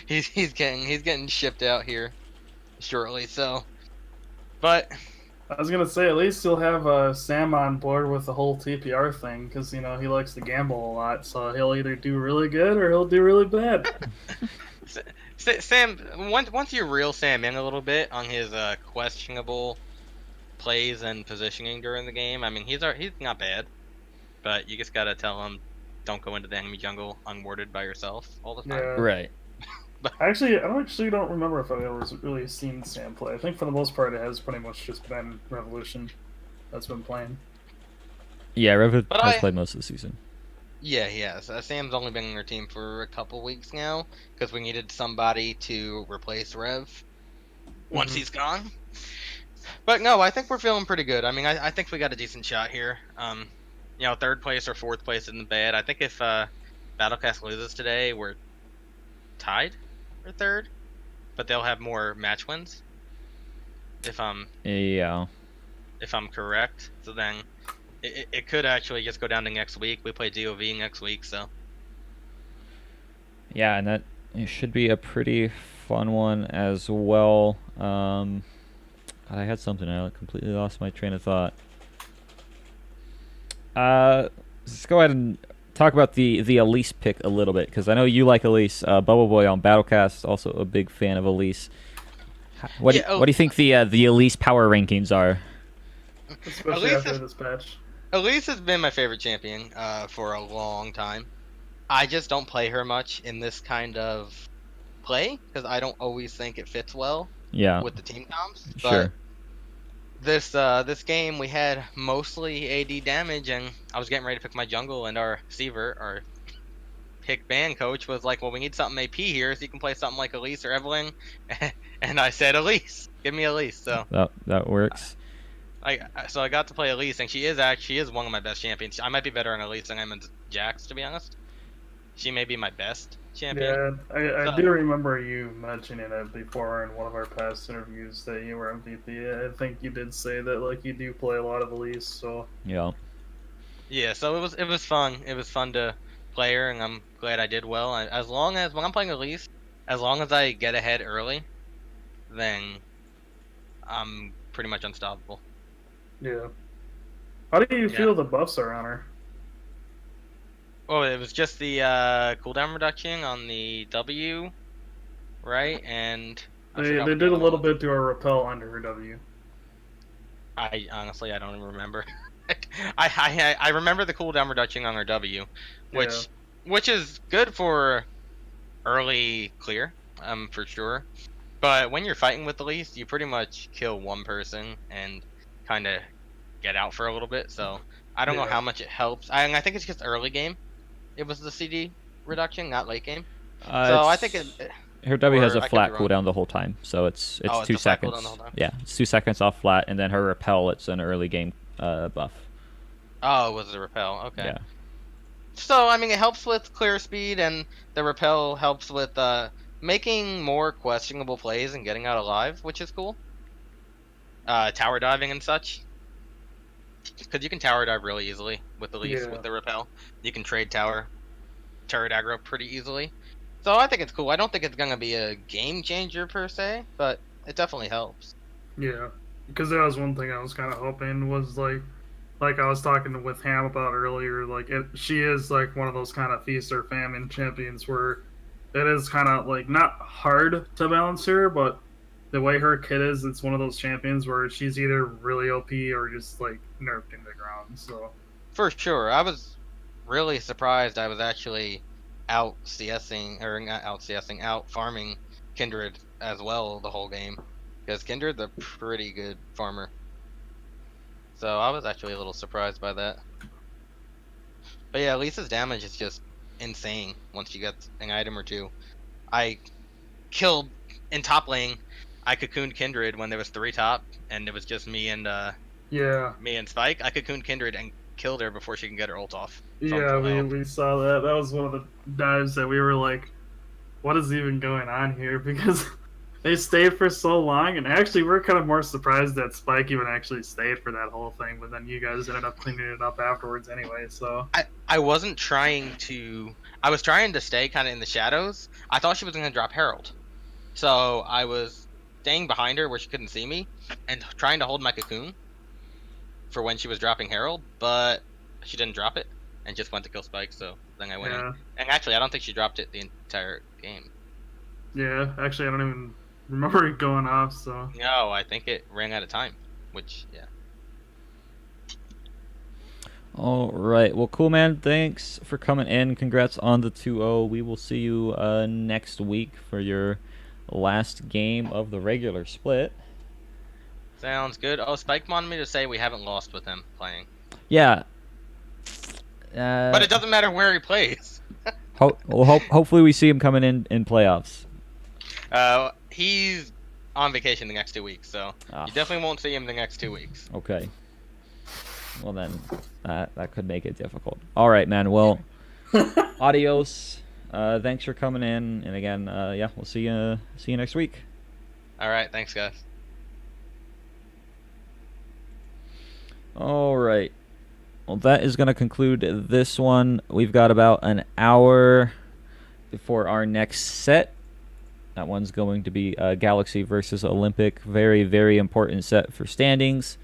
he's getting shipped out here shortly. So, but I was gonna say at least you'll have Sam on board with the whole TPR thing because you know he likes to gamble a lot, so he'll either do really good or he'll do really bad. Sam, once you reel Sam in a little bit on his questionable plays and positioning during the game, I mean he's not bad, but you just gotta tell him don't go into the enemy jungle unwarded by yourself all the time. Yeah. Right. I actually don't remember if I've ever really seen Sam play. I think for the most part it has pretty much just been Revolution that's been playing. Yeah, Rev But has I- played most of the season. Yeah, he has. Sam's only been on our team for a couple weeks now because we needed somebody to replace Rev once he's gone. But no, I think we're feeling pretty good. I mean, I think we got a decent shot here. You know, 3rd place or 4th place isn't bad. I think if Battlecast loses today, we're tied for 3rd, but they'll have more match wins. If I'm correct, so then it could actually just go down to next week. We play DOV next week, so Yeah, and that it should be a pretty fun one as well. I had something. I completely lost my train of thought. Let's go ahead and talk about the Elise pick a little bit because I know you like Elise. Bubble Boy on Battlecast, also a big fan of Elise. What do you think the Elise power rankings are? Especially Elise after this patch. Elise has been my favorite champion for a long time. I just don't play her much in this kind of play because I don't always think it fits well Yeah, with the team comps. sure. But this game we had mostly AD damage, and I was getting ready to pick my jungle, and our Seaver, our pick ban coach, was like, "Well, we need something AP here, so you can play something like Elise or Evelyn." And I said, "Elise, give me Elise." So That works. I got to play Elise, and she is one of my best champions. I might be better on Elise than I am on Jax, to be honest. She may be my best champion. Yeah, I So, do remember you mentioning it before in one of our past interviews that you were MVP. I think you did say that like you do play a lot of Elise, so Yeah. yeah, so it was fun. It was fun to play her, and I'm glad I did well. As long as when I'm playing Elise, as long as I get ahead early, then I'm pretty much unstoppable. yeah. How do you Yeah. feel the buffs are on her? Oh, it was just the cooldown reduction on the W, right? And I They forgot they what the did a other one little was. bit to her repel under her W. I honestly I don't even remember. I remember the cooldown reduction on her W, Yeah, which is good for early clear, for sure. But when you're fighting with the least, you pretty much kill one person and kind of get out for a little bit. So I don't know yeah, how much it helps. I think it's just early game. It was the CD reduction, not late game. So I think It's her W has or a I could be flat wrong. cooldown the whole time, so it's Oh, it's two a flat cooldown the whole seconds. time. Yeah, it's 2 seconds off flat, and then her repel, it's an early game buff. Oh, it was the repel. Okay. Yeah. So I mean, it helps with clear speed, and the repel helps with making more questionable plays and getting out alive, which is cool. Tower diving and such, because you can tower dive really easily with the least yeah, with the repel. You can trade turret aggro pretty easily. So I think it's cool. I don't think it's gonna be a game changer per se, but it definitely helps. yeah. Because that was one thing I was kind of hoping was like I was talking with Ham about earlier. Like she is like one of those kind of feast or famine champions where it is kind of like not hard to balance her, but the way her kit is, it's one of those champions where she's either really OP or just like nerfed into the ground. So For sure. I was really surprised I was actually out CSing, or not out CSing, out farming Kindred as well the whole game. Because Kindred's a pretty good farmer. So I was actually a little surprised by that. But yeah, Lisa's damage is just insane once you get an item or two. I killed in top lane. I cocooned Kindred when there was 3 top, and it was just yeah, me and Spike. I cocooned Kindred and killed her before she can get her ult off from yeah, full we health. we saw that. That was one of the dives that we were like, what is even going on here? Because they stayed for so long, and actually, we're kind of more surprised that Spike even actually stayed for that whole thing. But then you guys ended up cleaning it up afterwards, anyway. So I wasn't trying to. I was trying to stay kind of in the shadows. I thought she was gonna drop Herald, so I was staying behind her where she couldn't see me, and trying to hold my cocoon for when she was dropping Herald, but she didn't drop it and just went to kill Spike. So then I went in, yeah, and actually I don't think she dropped it the entire game. yeah. Actually, I don't even remember it going off. So No, I think it ran out of time, which yeah. All right. Well, cool, man. Thanks for coming in. Congrats on the 2-0. We will see you next week for your last game of the regular split. Sounds good. Oh, Spike wanted me to say we haven't lost with him playing, Yeah. but it doesn't matter where he plays. Hopefully we see him coming in playoffs. He's on vacation the next 2 weeks, so you definitely won't see him the next 2 weeks. Okay. Well, then that could make it difficult. All right, man. Well, adios. Thanks for coming in, and again, yeah, we'll see you next week. All right, thanks, guys. All right. Well, that is going to conclude this one. We've got about an hour before our next set. That one's going to be Galaxy versus Olympic. Very, very important set for standings.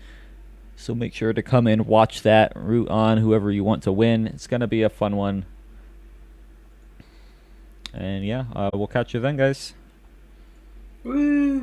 So make sure to come in, watch that, root on whoever you want to win. It's going to be a fun one. And yeah, we'll catch you then, guys. Woo!